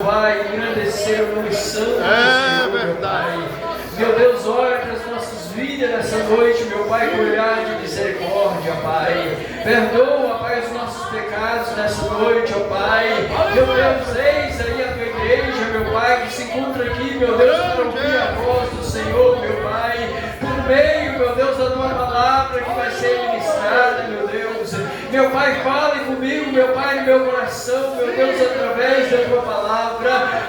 Pai, engrandecer o nome santo do Senhor, meu Pai. Meu Deus, olha para as nossas vidas nessa noite, meu Pai, com olhar de misericórdia, Pai. Perdoa, Pai, os nossos pecados nessa noite, ó Pai. Meu Deus, eis aí a tua igreja, meu Pai, que se encontra aqui, meu Deus, para ouvir a voz do Senhor, meu Pai. Por meio, meu Deus, da tua palavra que vai ser ministrada, meu Deus. Meu Pai, fale comigo, meu Pai, no meu coração, meu Deus, através da tua palavra.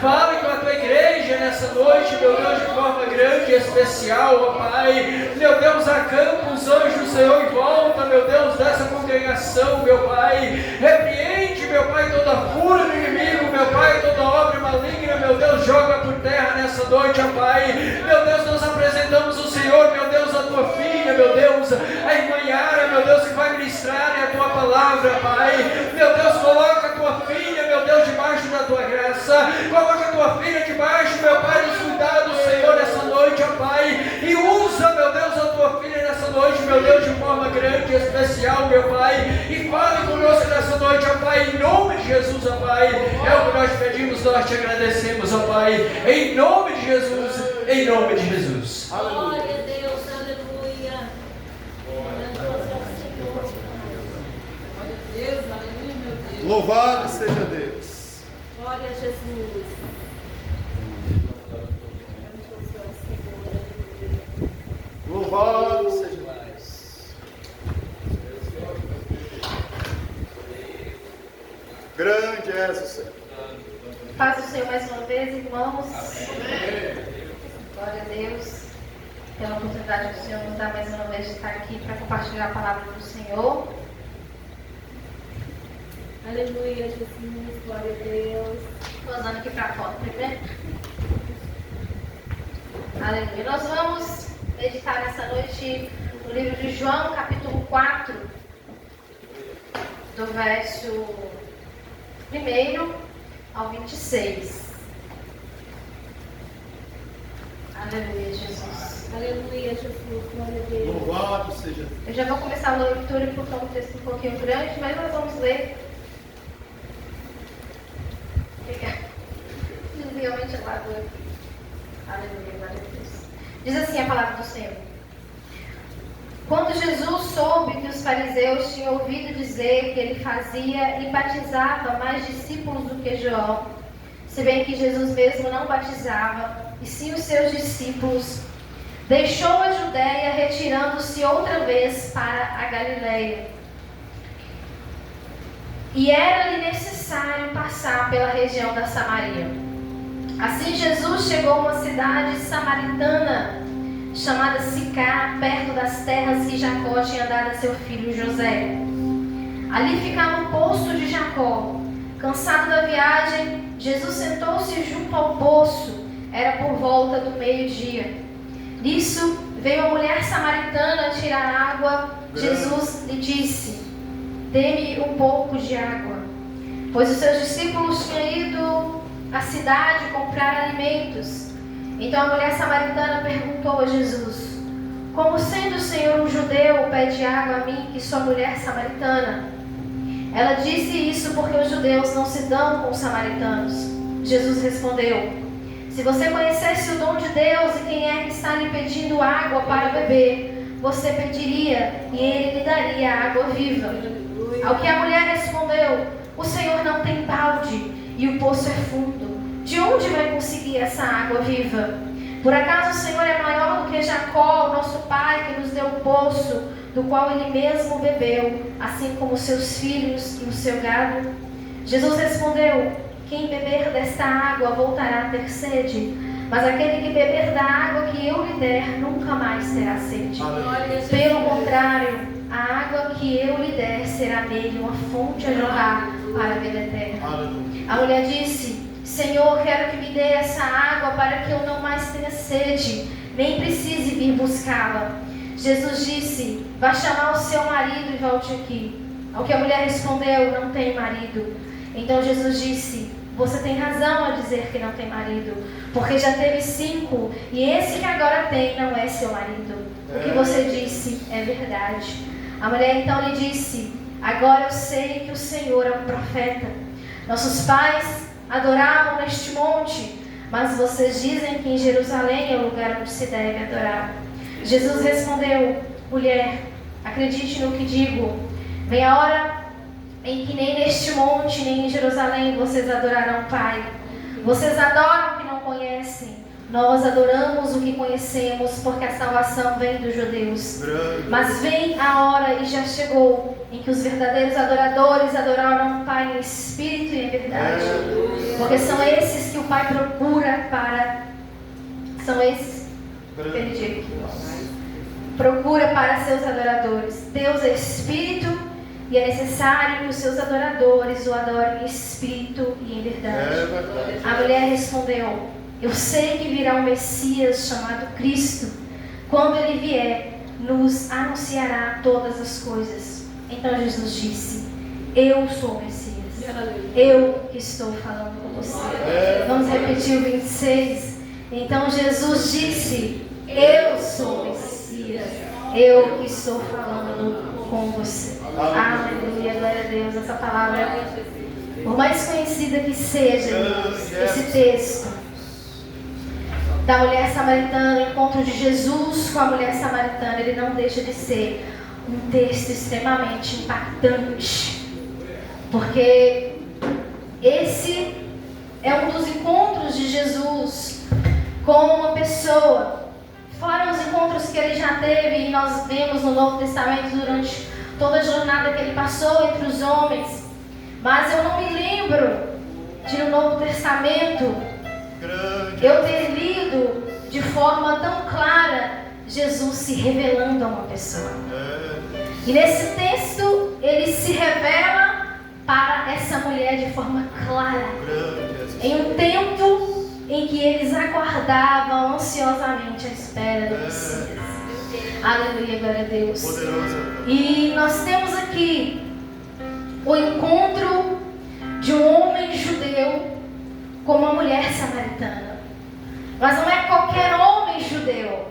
Fale com a tua igreja nessa noite, meu Deus, de forma grande e especial, ó Pai. Meu Deus, acampa os anjos do Senhor em volta, meu Deus, dessa congregação, meu Pai. Repreende, meu Pai, toda fúria do inimigo, meu Pai, toda obra maligna, meu Deus, joga por terra nessa noite, ó Pai. Meu Deus, nós apresentamos o Senhor, meu Deus, a tua filha, meu Deus, a irmã Yara, meu Deus, que vai ministrar a tua palavra, Pai. Meu Deus, coloca a tua filha, meu Deus, debaixo da tua graça. Coloca a tua filha debaixo, meu Pai, dos cuidados do Senhor nessa noite, ó Pai. E usa, meu Deus, a tua filha nessa noite, meu Deus, de forma grande e especial, meu Pai. E fale conosco nessa noite, ó Pai, em nome de Jesus, ó Pai. É o que nós pedimos, nós te agradecemos, ó Pai. Em nome de Jesus, em nome de Jesus. Glória a Deus, aleluia. Deus, aleluia, meu Deus. Louvado seja Deus. Glória a Jesus. Louvado seja Deus. Grande és o Senhor. Paz do Senhor mais uma vez, irmãos. Glória a Deus pela oportunidade que o Senhor nos dá mais uma vez de estar aqui para compartilhar a palavra do Senhor. Aleluia, Jesus, glória a Deus. Estou andando aqui para fora primeiro. Aleluia. Nós vamos meditar nessa noite no livro de João, capítulo 4, do verso 1 ao 26. Aleluia, Jesus. Aleluia, Jesus, glória a Deus. Louvado seja Deus. Eu já vou começar a leitura porque é um texto um pouquinho grande, mas nós vamos ler. Realmente é barulho. Aleluia, glória a Deus. Diz assim a palavra do Senhor. Quando Jesus soube que os fariseus tinham ouvido dizer que ele fazia e batizava mais discípulos do que João, se bem que Jesus mesmo não batizava, e sim os seus discípulos, deixou a Judéia, retirando-se outra vez para a Galileia. E era-lhe necessário passar pela região da Samaria. Assim Jesus chegou a uma cidade samaritana chamada Sicá, perto das terras que Jacó tinha dado a seu filho José. Ali ficava o poço de Jacó. Cansado da viagem, Jesus sentou-se junto ao poço. Era por volta do meio-dia. Nisso veio a mulher samaritana tirar água. Jesus lhe disse: dê-me um pouco de água, pois os seus discípulos tinham ido à cidade comprar alimentos. Então a mulher samaritana perguntou a Jesus: como sendo o Senhor um judeu, pede água a mim, que sou mulher samaritana? Ela disse isso porque os judeus não se dão com os samaritanos. Jesus respondeu: se você conhecesse o dom de Deus e quem é que está lhe pedindo água para beber, você pediria e ele lhe daria água viva. Ao que a mulher respondeu: o Senhor não tem balde e o poço é fundo. De onde vai conseguir essa água viva? Por acaso o Senhor é maior do que Jacó, nosso pai, que nos deu o poço, do qual ele mesmo bebeu, assim como seus filhos e o seu gado? Jesus respondeu: quem beber desta água voltará a ter sede, mas aquele que beber da água que eu lhe der nunca mais terá sede. Pelo contrário, a água que eu lhe der será nele uma fonte a jorrar para a vida eterna. A mulher disse: Senhor, quero que me dê essa água para que eu não mais tenha sede, nem precise vir buscá-la. Jesus disse: vá chamar o seu marido e volte aqui. Ao que a mulher respondeu: não tenho marido. Então Jesus disse: você tem razão a dizer que não tem marido, porque já teve 5 e esse que agora tem não é seu marido. O que você disse é verdade. A mulher então lhe disse: agora eu sei que o Senhor é um profeta. Nossos pais adoravam neste monte, mas vocês dizem que em Jerusalém é o lugar onde se deve adorar. Jesus respondeu: mulher, acredite no que digo. Vem a hora em que nem neste monte, nem em Jerusalém vocês adorarão o Pai. Vocês adoram o que não conhecem. Nós adoramos o que conhecemos, porque a salvação vem dos judeus. Mas vem a hora, e já chegou, em que os verdadeiros adoradores adorarão o Pai em espírito e em verdade. Porque são esses que o Pai procura para... São esses... Perdi aqui. Procura para seus adoradores. Deus é espírito, e é necessário que os seus adoradores o adorem em espírito e em verdade. A mulher respondeu: eu sei que virá um Messias chamado Cristo. Quando ele vier, nos anunciará todas as coisas. Então Jesus disse: eu sou o Messias. Eu que estou falando com você. Vamos repetir o 26. Então Jesus disse: eu sou o Messias. Eu que estou falando com você. Aleluia, glória a Deus. Essa palavra, por mais conhecida que seja, esse texto da mulher samaritana, o encontro de Jesus com a mulher samaritana, ele não deixa de ser um texto extremamente impactante, porque esse é um dos encontros de Jesus com uma pessoa, fora os encontros que ele já teve, e nós vemos no Novo Testamento durante toda a jornada que ele passou entre os homens. Mas eu não me lembro de no Novo Testamento eu ter lido de forma tão clara Jesus se revelando a uma pessoa. E nesse texto ele se revela para essa mulher de forma clara, em um tempo em que eles aguardavam ansiosamente a espera do Messias. Aleluia, glória a Deus. E nós temos aqui o encontro de um homem judeu com uma mulher samaritana. Mas não é qualquer homem judeu.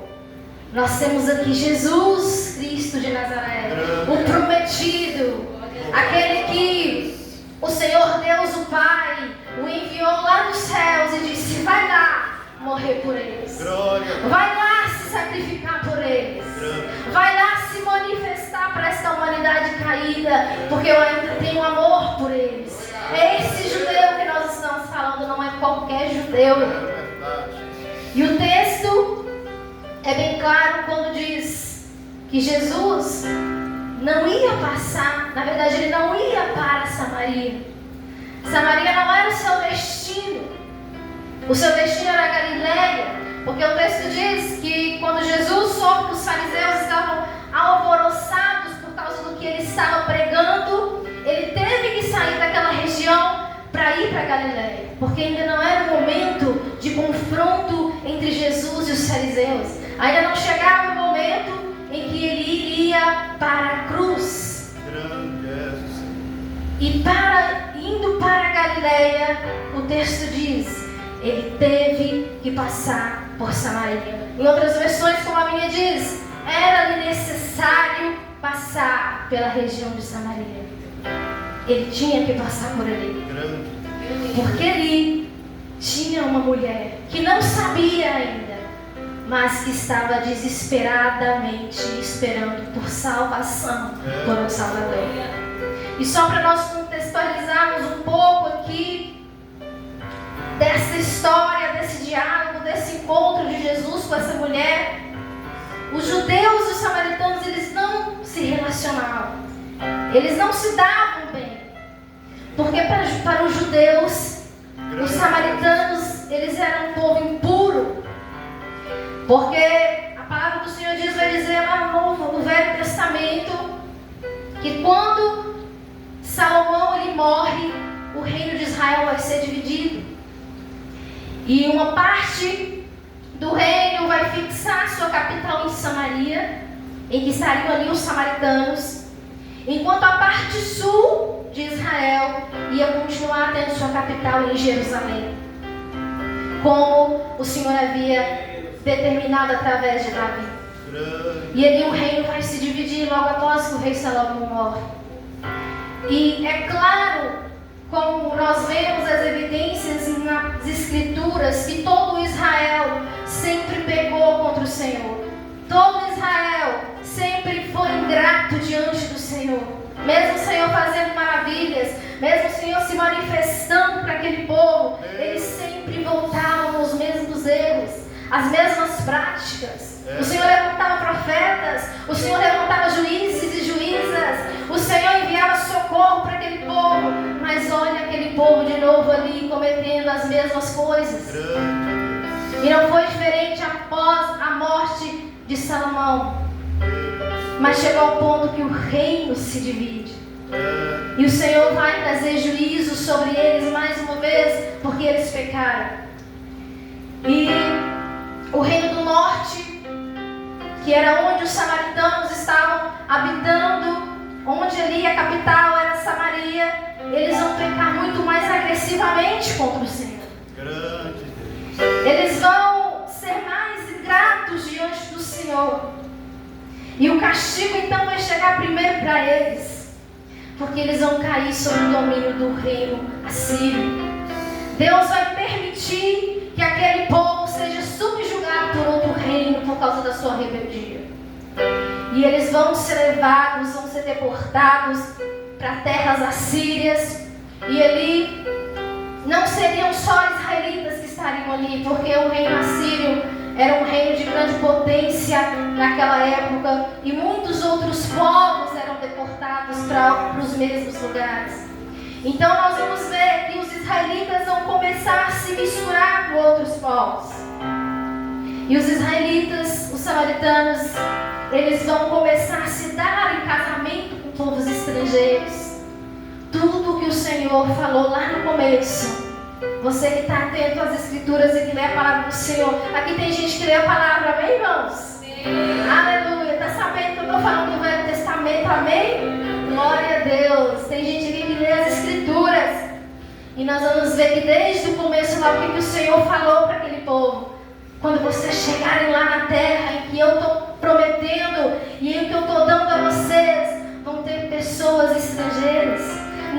Nós temos aqui Jesus Cristo de Nazaré, o prometido, aquele que o Senhor Deus, o Pai, o enviou lá dos céus e disse: vai lá morrer por eles, vai lá se sacrificar por eles, vai lá se manifestar para esta humanidade caída, porque eu ainda tenho amor por eles. É esse judeu que nós estamos falando, não é qualquer judeu. E o texto é bem claro quando diz que Jesus não ia passar, na verdade ele não ia para Samaria. Samaria não era o seu destino. O seu destino era a Galileia, porque o texto diz que quando Jesus soube que os fariseus estavam alvoroçados por causa do que ele estava pregando, ele teve que sair daquela região para ir para Galileia, porque ainda não era o momento de confronto entre Jesus e os fariseus. Ainda não chegava o momento em que ele iria para a cruz. E indo para a Galileia, o texto diz, ele teve que passar por Samaria. Em outras versões, como a minha diz, era-lhe necessário passar pela região de Samaria. Ele tinha que passar por ali, porque ali tinha uma mulher que não sabia ainda, mas que estava desesperadamente esperando por salvação, por um Salvador. E só para nós contextualizarmos um pouco aqui dessa história, desse diálogo, desse encontro de Jesus com essa mulher, os judeus e os samaritanos, eles não se relacionavam, eles não se davam bem, porque para os judeus, os samaritanos, eles eram um povo impuro, porque a palavra do Senhor diz, vai dizer lá no Velho Testamento, que quando Salomão ele morre, o reino de Israel vai ser dividido, e uma parte do reino vai fixar sua capital em Samaria, em que estariam ali os samaritanos, enquanto a parte sul de Israel ia continuar tendo sua capital em Jerusalém, como o Senhor havia determinado através de Davi. E ali o reino vai se dividir logo após que o rei Salomão morre. E é claro como nós vemos as evidências nas Escrituras, que todo Israel sempre pecou contra o Senhor. Todo Israel sempre foi ingrato diante do Senhor. Mesmo o Senhor fazendo maravilhas, mesmo o Senhor se manifestando para aquele povo, eles sempre voltavam aos mesmos erros, às mesmas práticas. O Senhor levantava profetas, o Senhor levantava juízes e juízas, o Senhor enviava socorro para aquele povo, mas olha aquele povo de novo ali cometendo as mesmas coisas. E não foi diferente após a morte de Salomão, mas chegou ao ponto que o reino se divide. E o Senhor vai trazer juízo sobre eles mais uma vez, porque eles pecaram. E o reino do norte, que era onde os samaritanos estavam habitando, onde ali a capital era Samaria, eles vão pecar muito mais agressivamente contra o Senhor. Eles vão ser mais ingratos diante do Senhor. E o castigo então vai chegar primeiro para eles, porque eles vão cair sob o domínio do reino assírio. Deus vai permitir que aquele povo seja subjugado por outro reino por causa da sua rebeldia. E eles vão ser levados, vão ser deportados para terras assírias. E ali não seriam só israelitas que estariam ali, porque o reino assírio era um reino de grande potência naquela época, e muitos outros povos eram deportados para os mesmos lugares. Então nós vamos ver que os israelitas vão começar a se misturar com outros povos. E os israelitas, os samaritanos, eles vão começar a se dar em casamento com povos estrangeiros. Tudo que o Senhor falou lá no começo. Você que está atento às Escrituras e que lê a palavra do Senhor. Aqui tem gente que lê a palavra, amém, irmãos? Sim. Aleluia. Está sabendo que eu estou falando do Velho Testamento, amém? Glória a Deus. Tem gente aqui que lê as Escrituras. E nós vamos ver que desde o começo lá o que o Senhor falou para aquele povo. Quando vocês chegarem lá na terra em que eu estou prometendo e em que eu estou dando a vocês, vão ter pessoas estrangeiras.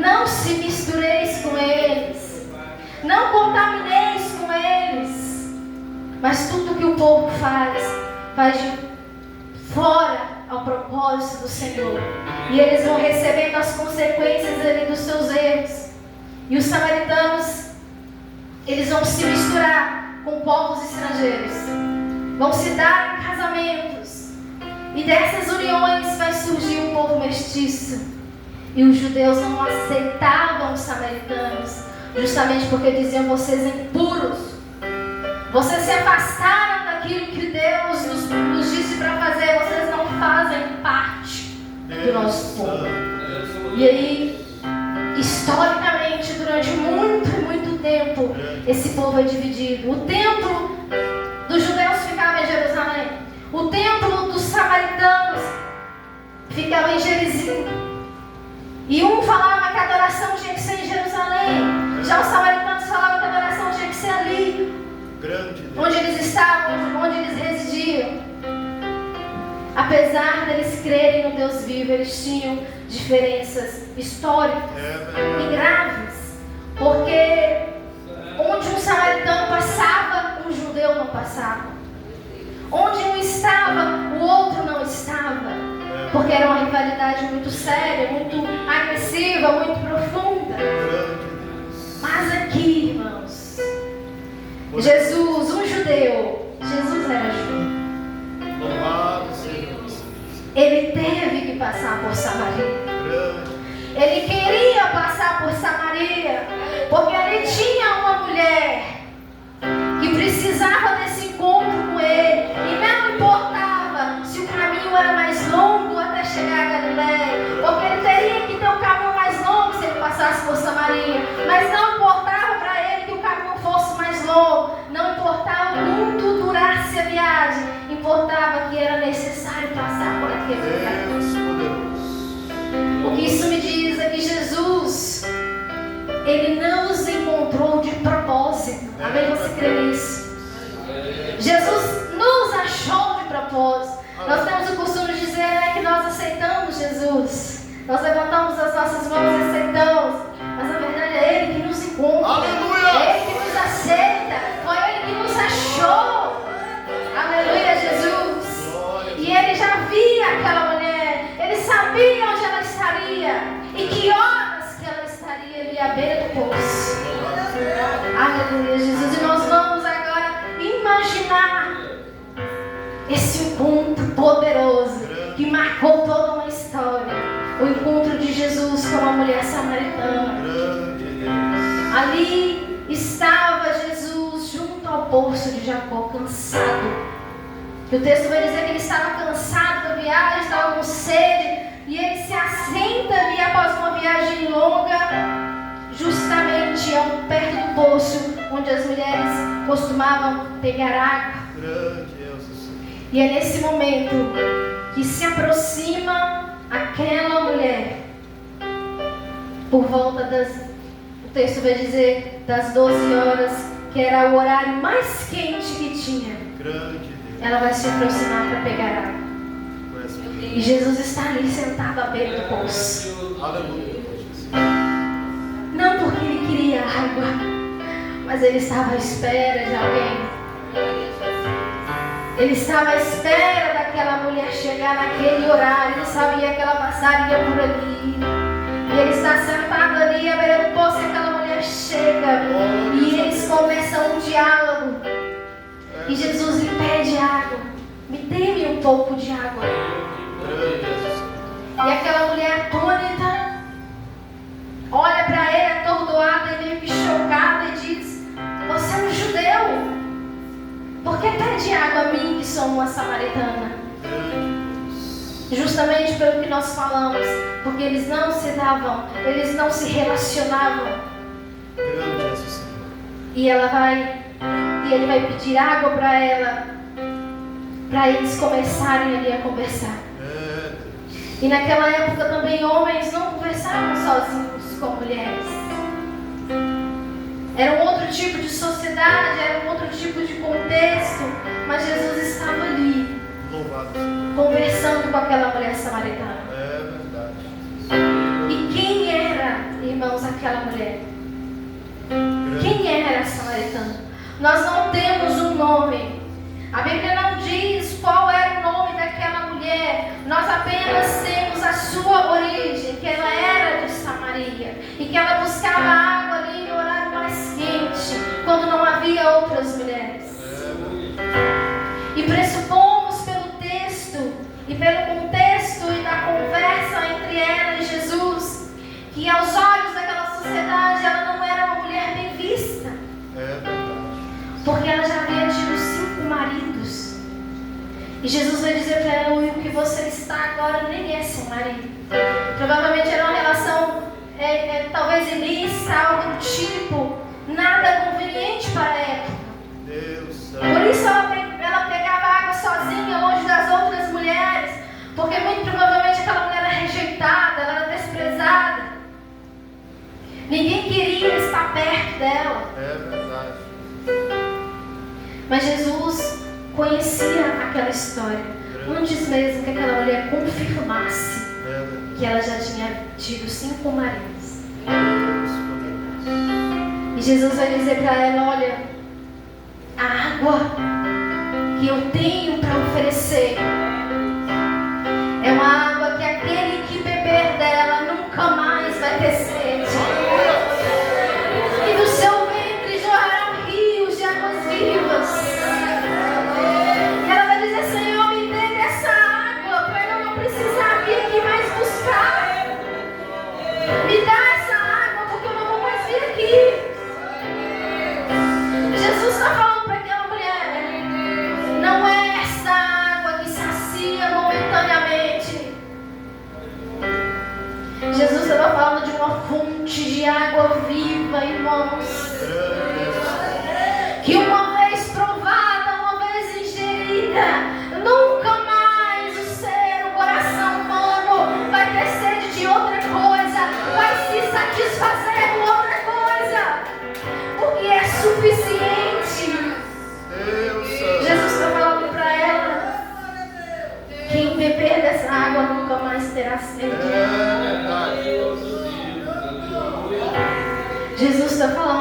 Não se mistureis com eles. Não contamineis com eles. Mas tudo que o povo faz de fora ao propósito do Senhor. E eles vão recebendo as consequências ali dos seus erros. E os samaritanos, eles vão se misturar com povos estrangeiros. Vão se dar em casamentos. E dessas uniões vai surgir um povo mestiço. E os judeus não aceitavam os samaritanos, justamente porque diziam: vocês impuros, vocês se afastaram daquilo que Deus nos disse para fazer, vocês não fazem parte do nosso povo. E aí, historicamente, durante muito tempo, esse povo é dividido. O templo dos judeus ficava em Jerusalém, o templo dos samaritanos ficava em Gerizim. E um falava que a adoração tinha que ser em Jerusalém. Já os samaritanos falavam que a adoração tinha que ser ali, onde eles estavam, onde eles residiam. Apesar deles crerem no Deus vivo, eles tinham diferenças históricas e graves. Porque onde um samaritano passava, um judeu não passava. Onde um estava, o outro não estava. Porque era uma rivalidade muito séria, muito agressiva, muito profunda. Mas aqui, irmãos, Jesus, um judeu, Jesus era judeu. Ele teve que passar por Samaria. Ele queria passar por Samaria, porque ali tinha uma mulher que precisava desse encontro com ele. E não importava se o caminho era mais longo até chegar a Galileia, porque ele teria que ter um caminho mais longo se ele passasse por Samaria. Mas não importava para ele que o caminho fosse mais longo, não importava quanto durasse a viagem, importava que era necessário passar por aquele lugar. O que isso me diz é que Jesus, ele não nos encontrou de propósito. Amém? Você crê nisso? Jesus nos achou de propósito. Nós temos o costume de dizer que nós aceitamos Jesus. Nós levantamos as nossas mãos e aceitamos. Mas na verdade é encontra. Aleluia! Ele que nos aceita. Foi Ele que nos achou. Aleluia, Jesus. E Ele já via aquela mulher. Ele sabia onde ela estaria. E que horas que ela estaria ali à beira do poço. Aleluia, Jesus. E nós vamos agora imaginar esse encontro poderoso que marcou toda uma história. O encontro de Jesus com a mulher samaritana. Ali estava Jesus junto ao poço de Jacó, cansado. E o texto vai dizer que ele estava cansado da viagem, estava com sede. E ele se assenta ali após uma viagem longa, justamente perto do poço, onde as mulheres costumavam pegar água. E é nesse momento que se aproxima aquela mulher, por volta o texto vai dizer, das 12 horas, que era o horário mais quente que tinha. Ela vai se aproximar para pegar água. E Jesus está ali sentado à beira do poço. Não porque ele queria água, mas ele estava à espera de alguém. Ele estava à espera daquela mulher chegar naquele horário. Ele sabia que ela passaria por ali. E ele está sentado ali à beira do poço e aquela mulher chega. E eles começam um diálogo. E Jesus lhe pede água. Me dê-me um pouco de água. E aquela mulher atônita olha para ele atordoada e meio que chocada e diz: você é um judeu? Por que pede água a mim que sou uma samaritana? Justamente pelo que nós falamos, porque eles não se davam, eles não se relacionavam. E ele vai pedir água para ela, para eles começarem ali a conversar. E naquela época também homens não conversavam sozinhos com mulheres. Era um outro tipo de sociedade, era um outro tipo de contexto, mas Jesus estava ali, conversando com aquela mulher samaritana. E quem era, irmãos, aquela mulher? Quem era a samaritana? Nós não temos um nome. A Bíblia não diz qual era o nome daquela mulher. Nós apenas temos a sua origem, que ela era de Samaria e que ela buscava água ali no horário mais quente, quando não havia outras mulheres. E pressupomos pelo texto e pelo contexto e da conversa entre ela e Jesus, que aos olhos daquela sociedade ela não era uma mulher bem vista. Porque ela já havia tido 5 maridos. E Jesus vai dizer para ela: o que você está agora nem é seu marido. Provavelmente era uma relação talvez ilícita, algo do tipo, nada conveniente para a época. Por isso ela pegava água sozinha, longe das outras mulheres, porque muito provavelmente aquela mulher era rejeitada, ela era desprezada. Ninguém queria estar perto dela. Mas Jesus conhecia aquela história antes mesmo que aquela mulher confirmasse que ela já tinha tido 5 maridos. E Jesus vai dizer para ela: olha, a água que eu tenho para oferecer é uma água que aquele que beber dela nunca mais vai ter sede. E do seu ventre jorrarão rios de águas vivas. E ela vai dizer: Senhor, me dê dessa água para eu não precisar vir aqui mais buscar. Me dá essa água porque eu não vou mais vir aqui. Jesus está falando para aquela mulher: não é essa água que sacia momentaneamente. Jesus estava falando de uma fonte de água viva, irmãos, que uma vez provada, uma vez ingerida, nunca mais o coração humano vai ter sede de outra coisa, vai se satisfazer com outra coisa, porque é suficiente. Jesus está falando para ela: quem beber dessa água nunca mais terá sede. Jesus está falando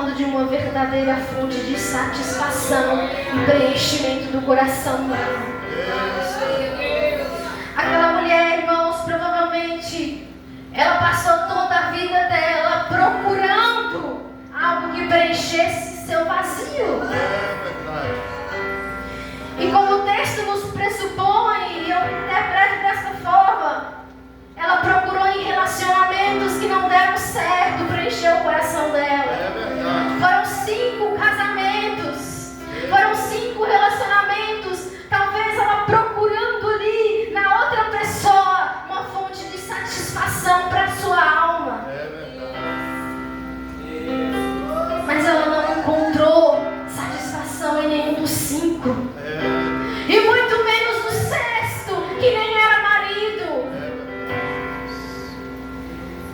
verdadeira fonte de satisfação e preenchimento do coração dela. Aquela mulher, irmãos, provavelmente ela passou toda a vida dela procurando algo que preenchesse seu vazio. E como o texto nos pressupõe, e eu interpreto dessa forma, ela procurou em relacionamentos que não deram certo preencher o coração dela. Foram 5 casamentos, foram 5 relacionamentos, talvez ela procurando ali na outra pessoa uma fonte de satisfação para a sua alma. Mas ela não encontrou satisfação em nenhum dos 5. E muito menos no 6º, que nem era marido.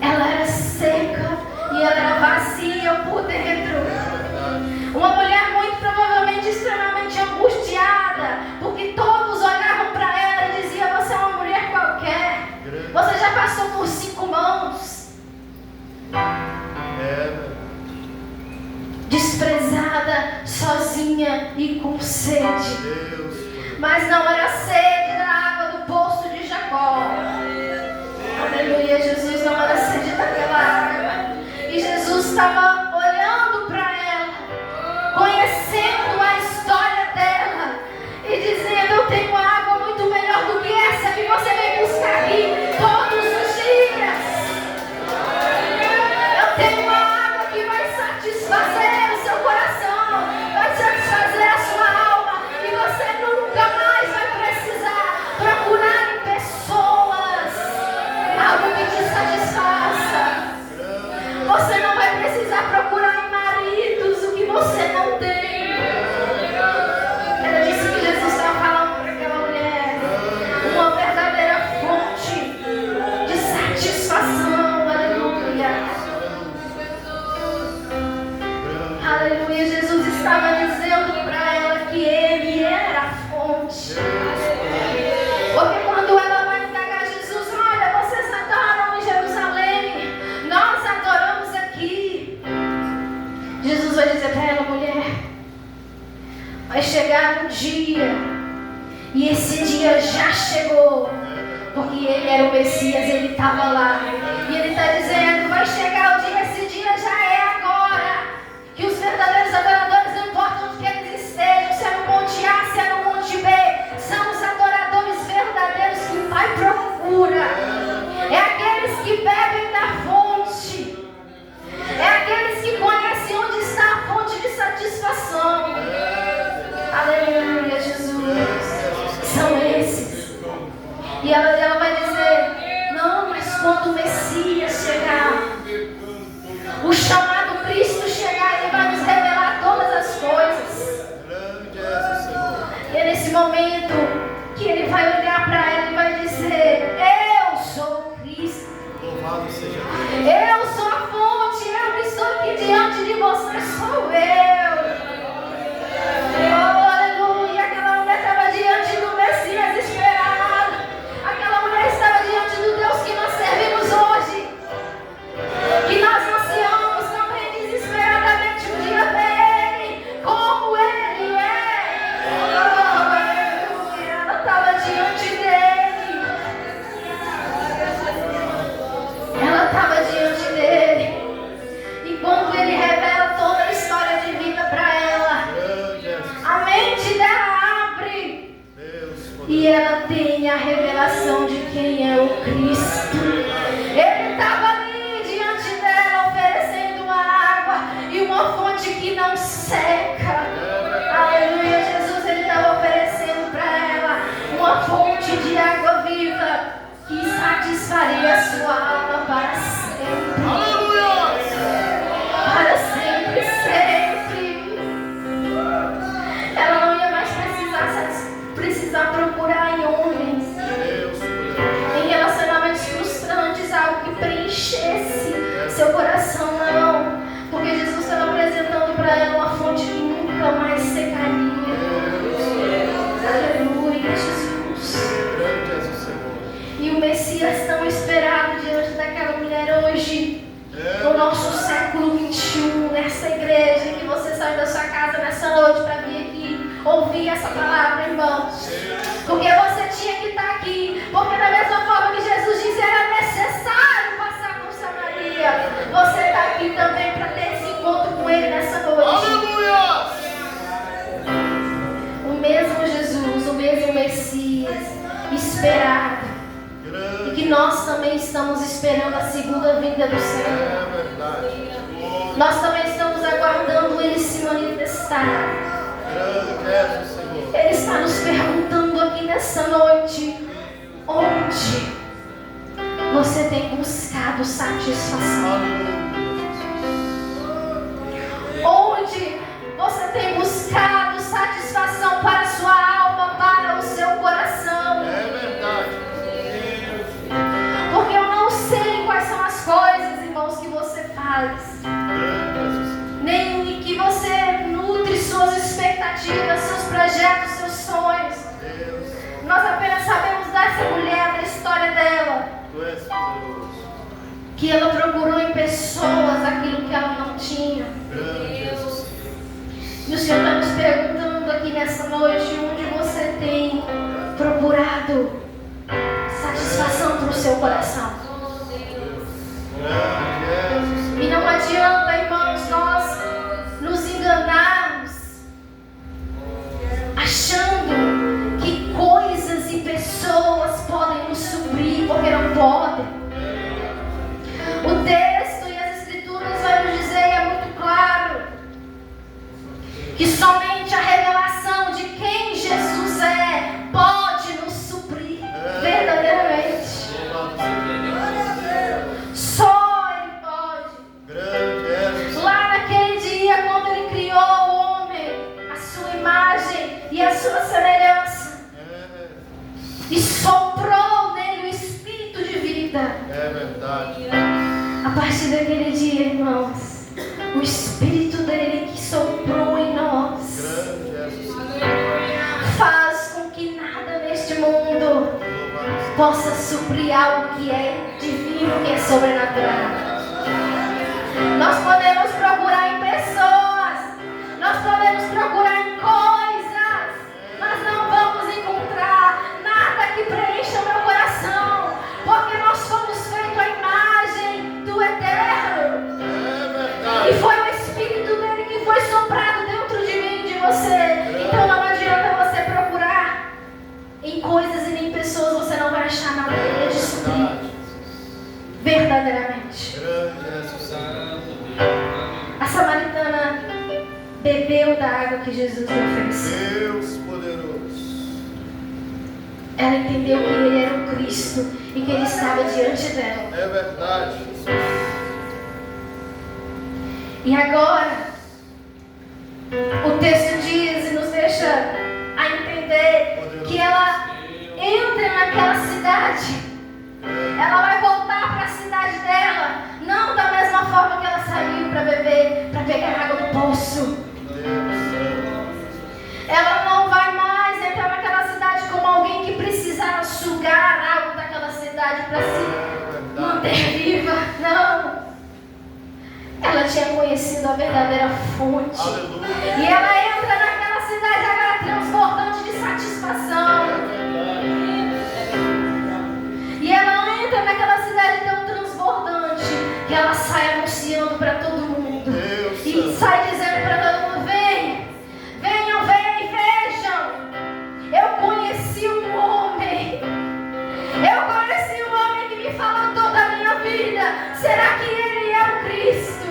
Ela era seca e ela era vazia por dentro. Uma mulher muito provavelmente extremamente angustiada, porque todos olhavam para ela e diziam: você é uma mulher qualquer, você já passou por 5 mãos. Desprezada, sozinha e com sede. Mas não era sede da água do poço de Jacó. Aleluia, Jesus, não era sede daquela água. E Jesus estava olhando para ela, conhecendo a história dela e dizendo: eu tenho água muito melhor do que essa que você vem buscar aqui todos os dias. Eu tenho uma água que vai satisfazer o seu coração, vai satisfazer a sua alma, e você nunca mais vai precisar procurar em pessoas algo que te satisfaça. Você não vai precisar procurar em maridos o que você não tem. Era disso que Jesus estava falando para aquela mulher. Uma verdadeira fonte de satisfação. Aleluia. Aleluia. Jesus estava dizendo para ela que Ele era a fonte. Porque quando ela vai indagar Jesus: olha, vocês adoram em Jerusalém, nós adoramos aqui. Jesus vai dizer para ela: mulher, vai chegar um dia, e esse dia já chegou, porque Ele era o Messias, Ele estava lá. E Ele está dizendo: vai chegar o dia, esse dia já é agora, que os verdadeiros adoradores, não importa onde que eles estejam, se é no monte A, se é no monte B, são os adoradores verdadeiros que o Pai procura. É aqueles que bebem da fonte, é aqueles que conhecem onde está a fonte de satisfação. Aleluia, Jesus. São esses. E ela vai dizer: não, mas quando o Messias chegar, o chamado Cristo chegar, Ele vai nos revelar todas as coisas. E é nesse momento que Ele vai olhar para ela e vai dizer: eu sou Cristo. Louvado seja Deus. Eu sou a fonte, eu que estou aqui diante de você, sou eu. Oh, aleluia. Aquela mulher estava diante do Messias esperado. Aquela mulher estava diante do Deus que nós servimos hoje, que nós ansiamos também desesperadamente um dia ver Ele como Ele é. Oh, aleluia. Ela estava diante dele. Ela estava diante dele. E quando Ele revela toda a história de vida para ela, a mente dela abre e ela tem a revelação de quem é o Cristo. Ele estava ali diante dela oferecendo uma água e uma fonte que não seca. Aleluia, Jesus, Ele estava oferecendo para ela uma fonte de água viva que satisfaria a sua alma para sempre. Para sempre, sempre. Ela não ia mais precisar procurar em homens, em relacionamentos frustrantes, algo que preenchesse seu coração, não. Porque Jesus estava apresentando para ela uma fonte essa palavra, irmãos. Porque você tinha que estar aqui. Porque da mesma forma que Jesus disse era necessário passar por Samaria, você está aqui também para ter esse encontro com Ele nessa noite. Aleluia! O mesmo Jesus, o mesmo Messias esperado. E que nós também estamos esperando a segunda vinda do Senhor. É verdade. Nós também estamos aguardando Ele se manifestar. Grande és o Senhor. Ele está nos perguntando aqui nessa noite: onde você tem buscado satisfação? Onde você tem buscado satisfação para a sua alma, para o seu coração? É verdade. Porque eu não sei quais são as coisas, irmãos, que você faz, nem que você nutre suas expectativas, seus projetos, seus sonhos. Nós apenas sabemos dessa mulher, da história dela, Tu és poderoso. que ela procurou em pessoas aquilo que ela não tinha. Grande és o Senhor. E o Senhor está nos perguntando aqui nessa noite: onde você tem procurado satisfação para o seu coração? Grande és o Senhor. E não adianta, irmãos, nós nos enganarmos achando que coisas e pessoas podem nos suprir, porque não podem. O texto e as escrituras vai nos dizer, e é muito claro, que somente a revelação de quem Jesus é pode nos suprir verdadeiramente. Só Ele pode. Grande és o Senhor. Lá naquele dia, quando Ele criou o homem, a sua imagem e a sua semelhança, e soprou nele o espírito de vida. É verdade. A partir daquele dia, irmãos, o espírito dele que soprou em nós Grande és o Senhor. faz com que nada neste mundo possa suprir algo que é divino, que é sobrenatural. Nós podemos procurar em pessoas, nós podemos procurar em coisas, mas não vamos encontrar nada que preencha o meu coração, porque nós fomos feitos à imagem do Eterno. É E verdade. foi o Espírito dele que foi soprado dentro de mim e de você. Então não adianta você procurar em coisas e nem pessoas, você não vai achar nada que te suprir verdadeiramente. Grande és o Senhor. A samaritana bebeu da água que Jesus lhe ofereceu. Deus poderoso. Ela entendeu que ele era o Cristo e que ele estava diante dela. É verdade. E agora, o texto diz e nos deixa a entender que ela entra naquela cidade. Ela vai voltar para a cidade dela, não da mesma forma que ela saiu para beber, para pegar água do poço. Ela não vai mais entrar naquela cidade como alguém que precisava sugar água daquela cidade para se manter viva. Não. Ela tinha conhecido a verdadeira fonte. Aleluia. E ela entra naquela cidade agora transbordante de satisfação. E ela entra naquela cidade tão transbordante que ela sai anunciando para todo mundo. E sai dizendo para todo mundo: venham ver e vejam. Eu conheci um homem. Eu conheci um homem que me falou toda a minha vida. Será que ele é o Cristo?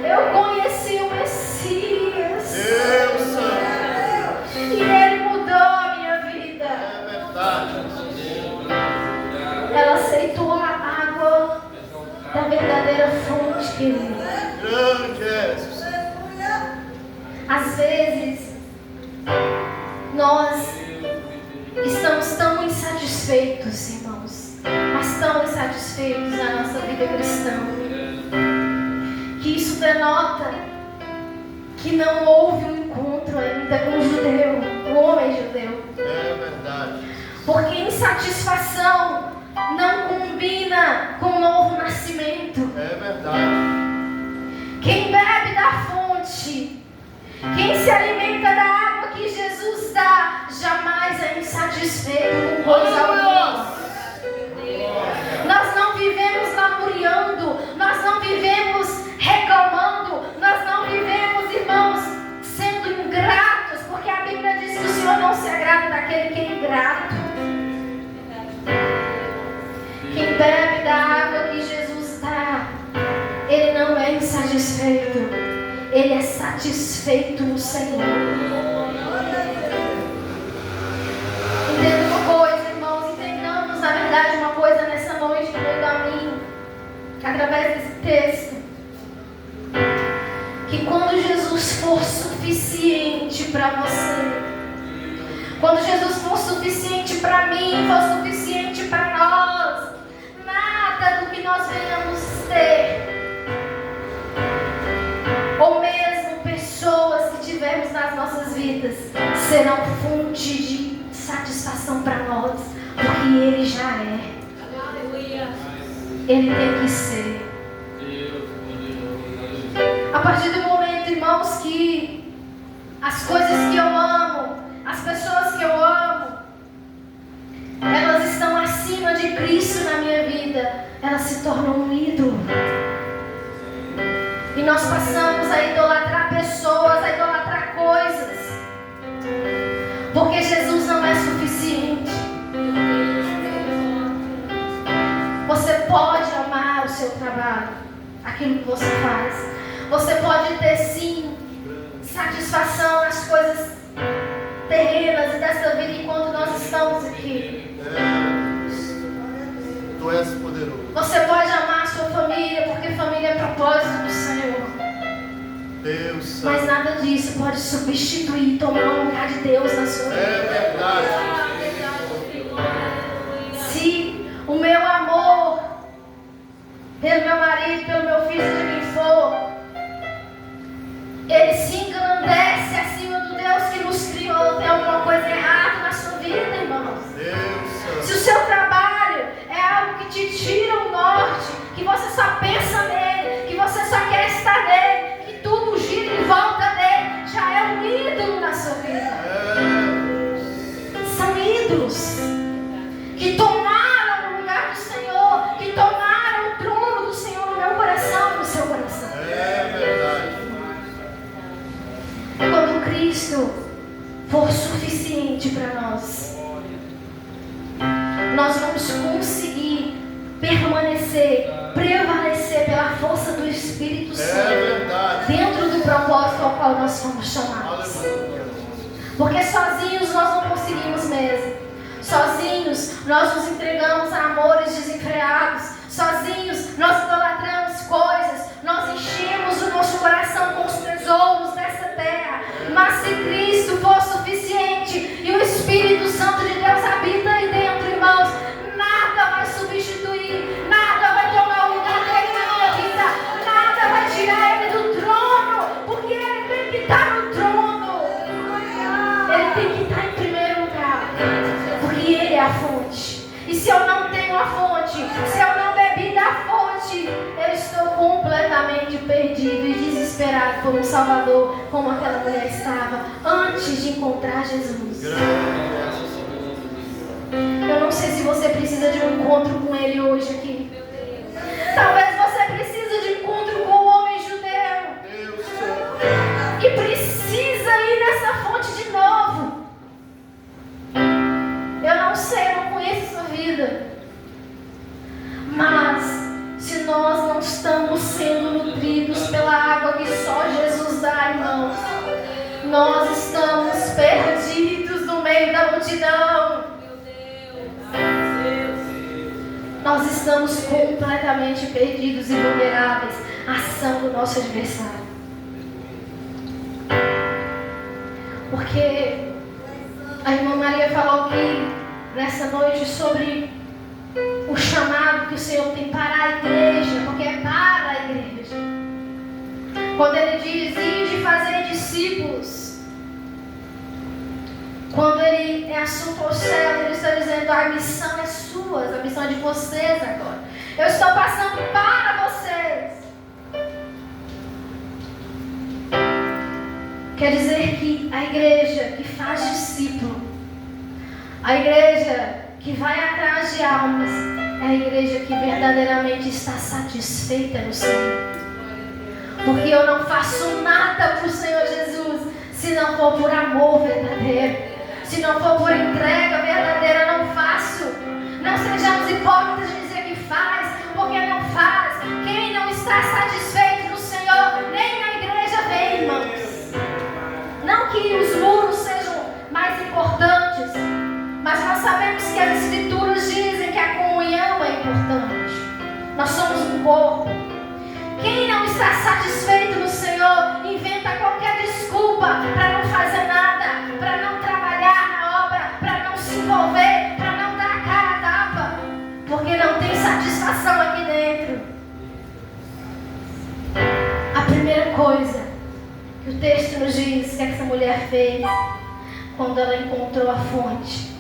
Eu conheci o Messias. Deus Santo. E ele mudou a minha vida. É verdade. Ela aceitou a água da verdadeira fonte, querido. Grande és o Senhor. Às vezes, nós estamos tão insatisfeitos, irmãos, mas tão insatisfeitos na nossa vida cristã, que isso denota que não houve um encontro ainda com o judeu, o homem judeu. É verdade. Porque insatisfação não combina com o novo nascimento. É verdade. Quem bebe da fonte, quem se alimenta da água que Jesus dá, grato. Quem bebe da água que Jesus dá, ele não é insatisfeito, ele é satisfeito no Senhor. Entenda uma coisa, irmãos, entendamos na verdade uma coisa nessa noite no meio do caminho, através desse texto, que quando Jesus for suficiente para você, quando Jesus for suficiente para mim, for suficiente para nós, nada do que nós venhamos ter, ou mesmo pessoas que tivermos nas nossas vidas, serão fonte de satisfação para nós, porque Ele já é. Ele tem que ser. A partir do momento, irmãos, que as coisas que eu amo, as pessoas que eu amo, elas estão acima de Cristo na minha vida, elas se tornam um ídolo. E nós passamos a idolatrar pessoas, a idolatrar coisas, porque Jesus não é suficiente. Você pode amar o seu trabalho, aquilo que você faz. Você pode ter sim satisfação nas coisas terrenas e dessa vida enquanto nós estamos aqui. Tu és poderoso. Você pode amar a sua família, porque família é propósito do Senhor. Deus santo. Mas nada disso pode substituir, tomar o lugar de Deus na sua vida. É verdade. Se o meu amor pelo meu marido, pelo meu filho, seja quem for, ele se engrandece acima do Deus que nos criou, tem alguma coisa errada na sua vida, irmãos. Deus Se o seu trabalho é algo que te tira o norte, que você só pensa nele, que você só quer estar nele, que tudo gira em volta dele, já é um ídolo na sua vida. São ídolos que tomaram o lugar do Senhor, que tomaram o trono do Senhor no meu coração e no seu coração. É verdade. Quando Cristo for suficiente para nós, nós vamos conseguir permanecer, prevalecer pela força do Espírito Santo dentro do propósito ao qual nós fomos chamados. Porque sozinhos nós não conseguimos mesmo. Sozinhos nós nos entregamos a amores desenfreados. Sozinhos nós idolatramos coisas. Nós enchemos o nosso coração com os tesouros dessa terra. Mas se Cristo for suficiente e o Espírito Santo de Deus habita aí dentro, irmãos, nada vai substituir, nada vai tomar o lugar dele na minha vida, nada vai tirar ele do trono, porque ele tem que estar no trono. Ele tem que estar em primeiro lugar, porque ele é a fonte. E se eu não tenho a fonte, se eu não bebi da fonte, eu estou completamente perdido e desesperado por um Salvador, como aquela mulher estava antes de encontrar Jesus. Eu não sei se você precisa de um encontro com Ele hoje aqui. Talvez você precise de um encontro com o homem judeu, que precisa ir nessa fonte de novo. Eu não sei, eu não conheço sua vida, mas se nós não estamos sendo nutridos pela água que só Jesus dá, irmãos, nós estamos perdidos no meio da multidão. Nós estamos completamente perdidos e vulneráveis à ação do nosso adversário. Porque a irmã Maria falou aqui nessa noite sobre o chamado que o Senhor tem para a igreja, porque é para a igreja. Quando Ele diz, ide fazer discípulos, quando Ele é assunto ao céu, Ele está dizendo, a missão é sua, a missão é de vocês agora. Eu estou passando para vocês. Quer dizer que a igreja que faz discípulo, a igreja que vai atrás de almas, é a igreja que verdadeiramente está satisfeita no Senhor. Porque eu não faço nada para o Senhor Jesus se não for por amor verdadeiro, Se não for por entrega verdadeira, não faço. Não sejamos hipócritas de dizer que faz, porque não faz. Quem não está satisfeito no Senhor, nem na igreja vem, irmãos. Não que os muros sejam mais importantes, mas nós sabemos que as Escrituras dizem que a comunhão é importante. Nós somos um corpo. Quem não está satisfeito no Senhor, inventa qualquer desculpa para não fazer nada, para não trabalhar na obra, para não se envolver, para não dar a cara a tapa, porque não tem satisfação aqui dentro. A primeira coisa que o texto nos diz que essa mulher fez quando ela encontrou a fonte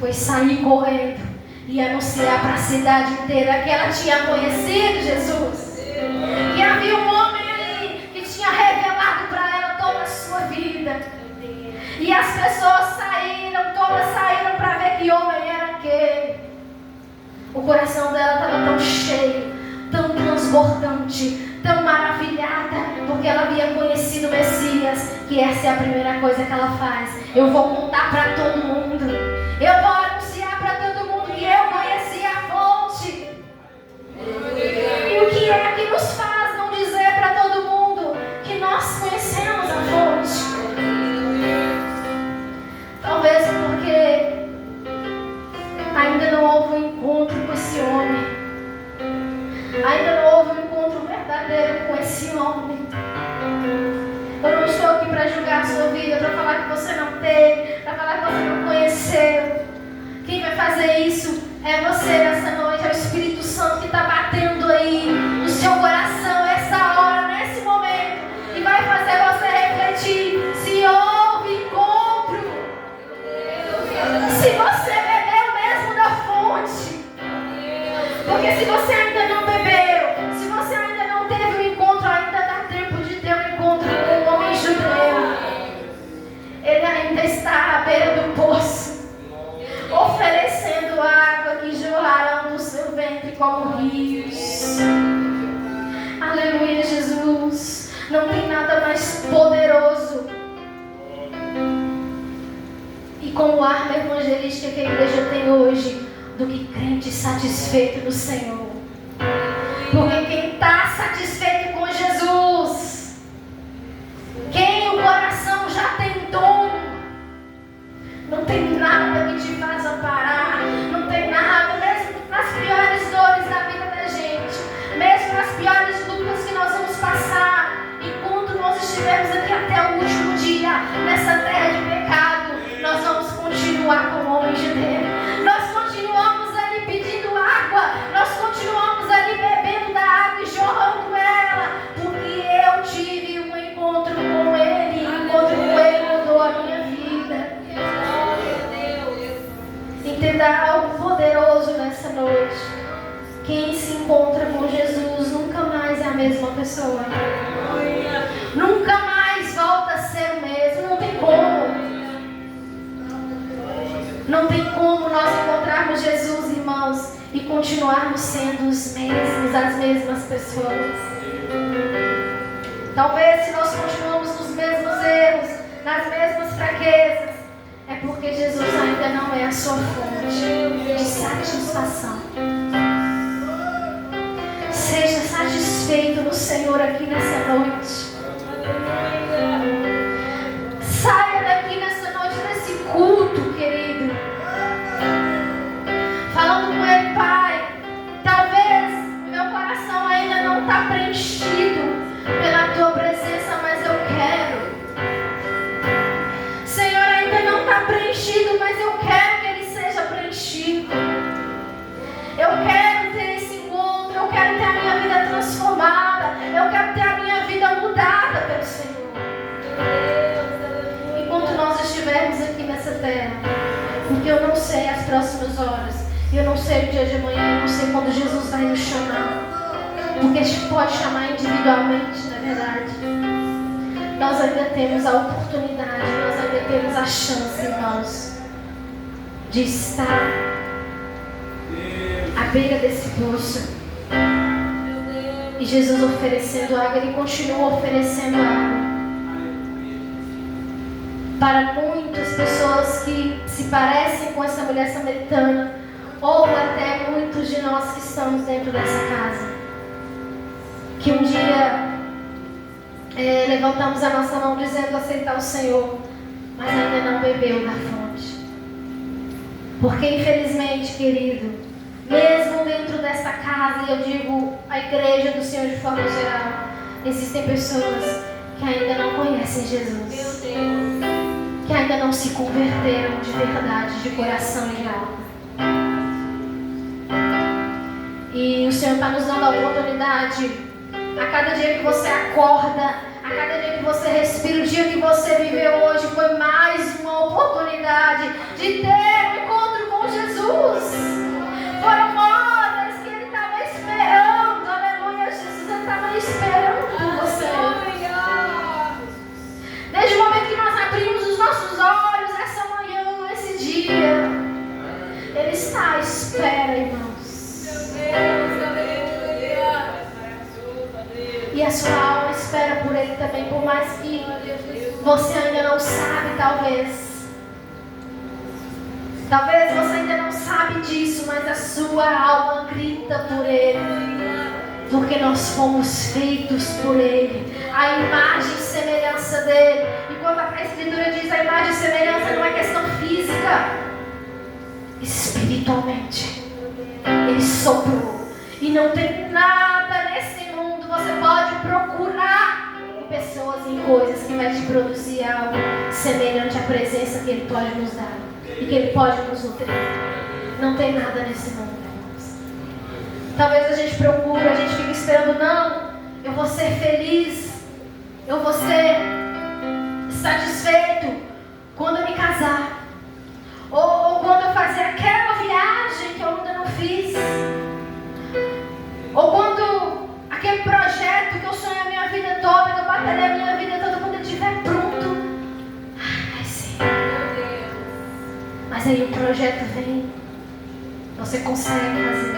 foi sair correndo e anunciar para a cidade inteira que ela tinha conhecido Jesus. Que havia um homem ali que tinha revelado para ela toda a sua vida. E as pessoas todas saíram para ver que homem era aquele. O coração dela estava tão cheio, tão transbordante, tão maravilhada, porque ela havia conhecido o Messias, que essa é a primeira coisa que ela faz. Eu vou contar para todo mundo. Eu vou anunciar para todo mundo que eu conheci a fonte. E o que é que nos faz não dizer para todo mundo que nós conhecemos a fonte? Talvez porque ainda não houve um encontro com esse homem. Ainda não houve um encontro verdadeiro com esse homem. Eu não estou aqui para julgar a sua vida, para falar que você não teve, para falar que você não conheceu. Quem vai fazer isso é você nessa noite, é o Espírito Santo que está batendo aí no seu coração, essa hora, nesse momento, e vai fazer você refletir se houve encontro, se você bebeu mesmo da fonte. Porque se você ainda não bebeu, se você ainda não teve um encontro, ainda dá tempo de ter um encontro com o homem judeu. Ele ainda está à beira do poço, oferecendo água que jorrarão do seu ventre como rios. Aleluia, Jesus. Não tem nada mais poderoso e como arma evangelística que a igreja tem hoje do que crente satisfeito no Senhor. Porque quem está satisfeito com Jesus, quem o coração já tem dom, não tem nada que te faça parar, não tem nada, mesmo nas piores dores da vida da gente, mesmo nas piores lutas que nós vamos passar, enquanto nós estivermos aqui até o último dia, nessa terra de pecado, nós vamos continuar como homens de Deus. Nós continuamos ali pedindo água, nós continuamos ali bebendo da água e jorrando ela, porque eu tive um encontro com Ele, encontro com Ele mudou a minha vida. Entenda algo poderoso nessa noite. Quem se encontra com Jesus nunca mais é a mesma pessoa. Nunca mais volta a ser o mesmo. Não tem como. Não tem como nós encontrarmos Jesus, irmãos, e continuarmos sendo os mesmos, as mesmas pessoas. Talvez se nós continuamos nos mesmos erros, nas mesmas fraquezas, é porque Jesus ainda não é a sua fonte de satisfação. Seja satisfeito no Senhor aqui nessa noite. Saia daqui nessa noite desse culto, querido, falando com Ele: Pai, talvez meu coração ainda não está preenchido pela Tua presença, mas eu quero. Senhor, ainda não está preenchido, mas eu quero que Ele seja preenchido. Eu quero ter esse encontro, eu quero ter a minha vida transformada, eu quero ter a minha vida mudada pelo Senhor. Enquanto nós estivermos aqui nessa terra, porque eu não sei as próximas horas, eu não sei o dia de amanhã, eu não sei quando Jesus vai nos chamar, porque a gente pode chamar individualmente, na verdade. Nós ainda temos a oportunidade, nós ainda temos a chance, irmãos, de estar à beira desse poço. E Jesus oferecendo água, Ele continua oferecendo água. para muitas pessoas que se parecem com essa mulher samaritana, ou até muitos de nós que estamos dentro dessa casa, que um dia levantamos a nossa mão dizendo aceitar o Senhor, mas ainda não bebeu da fonte. Porque infelizmente, querido, mesmo dentro dessa casa, e eu digo a igreja do Senhor de forma geral, existem pessoas que ainda não conhecem Jesus, que ainda não se converteram de verdade, de coração e de alma. E o Senhor está nos dando a oportunidade, a cada dia que você acorda, a cada dia que você respira, o dia que você viveu hoje foi mais uma oportunidade de ter um encontro com Jesus. Foram horas que Ele estava esperando, aleluia, Jesus estava esperando por você. Desde o momento que nós abrimos os nossos olhos, essa manhã, esse dia, Ele está à espera, irmãos. E a sua alma espera por Ele também, por mais que você ainda não sabe, talvez você ainda não sabe disso, mas a sua alma grita por Ele, porque nós fomos feitos por Ele, a imagem e semelhança dEle. E quando a Escritura diz a imagem e semelhança, não é questão física, espiritualmente. Ele soprou, e não tem nada nesse mundo. Você pode procurar em pessoas, em coisas que vai te produzir algo semelhante à presença que Ele pode nos dar e que Ele pode nos nutrir. Não tem nada nesse mundo, irmãos. Talvez a gente procure, a gente fique esperando, não, eu vou ser feliz, eu vou ser satisfeito quando eu me casar, ou quando eu fazer aquela viagem que eu ainda não fiz, ou quando aquele projeto que eu sonhei a minha vida toda, que eu batalhei a minha vida toda, quando ele estiver pronto, vai ser. Mas aí o projeto vem, você consegue fazer.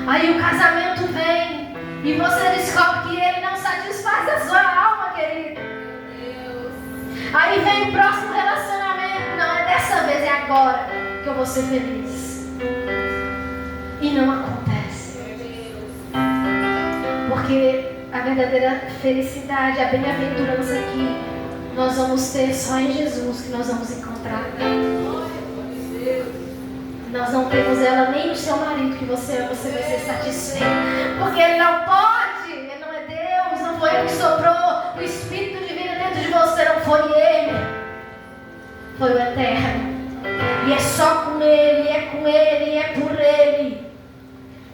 Aí o casamento vem e você descobre que ele não satisfaz a sua alma, querido. Aí vem o próximo relacionamento, não é dessa vez, é agora que eu vou ser feliz. E não acontece. Porque a verdadeira felicidade, a bem-aventurança que nós vamos ter só em Jesus, que nós vamos encontrar. Nós não temos ela nem no seu marido que você ama, você vai ser satisfeito. Porque ele não pode, ele não é Deus, não foi ele que soprou o Espírito de vida dentro de você, não foi ele. Foi o Eterno. E é só com ele, é com ele, é por ele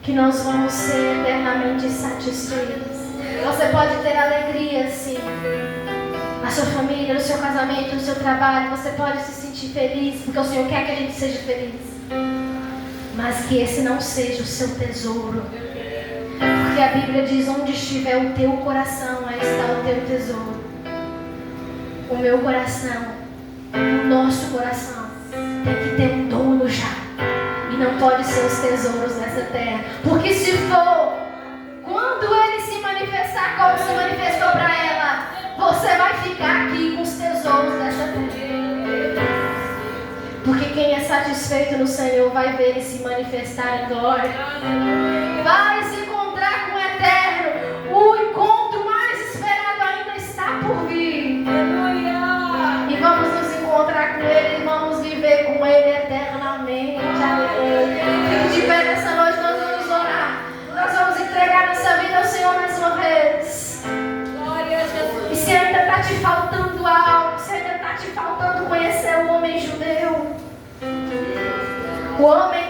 que nós vamos ser eternamente satisfeitos. Você pode ter alegria, sim, na sua família, no seu casamento, no seu trabalho. Você pode se sentir feliz, porque o Senhor quer que a gente seja feliz. Mas que esse não seja o seu tesouro. Porque a Bíblia diz, onde estiver o teu coração, aí está o teu tesouro. O meu coração, o nosso coração, tem que ter um dono já. E não pode ser os tesouros dessa terra. Porque se for, quando ele se manifestar como se manifestou para ela, você vai ficar aqui com os tesouros dessa terra. Porque quem é satisfeito no Senhor vai ver ele se manifestar em glória. Vai se encontrar com o Eterno. O encontro mais esperado ainda está por vir. E vamos nos encontrar com Ele e vamos viver com Ele eternamente. Aleluia. Fique de pé nessa noite, nós vamos orar. Nós vamos entregar nossa vida ao Senhor mais uma vez. E se ainda está te faltando algo, se ainda está te faltando conhecer o homem judeu, o homem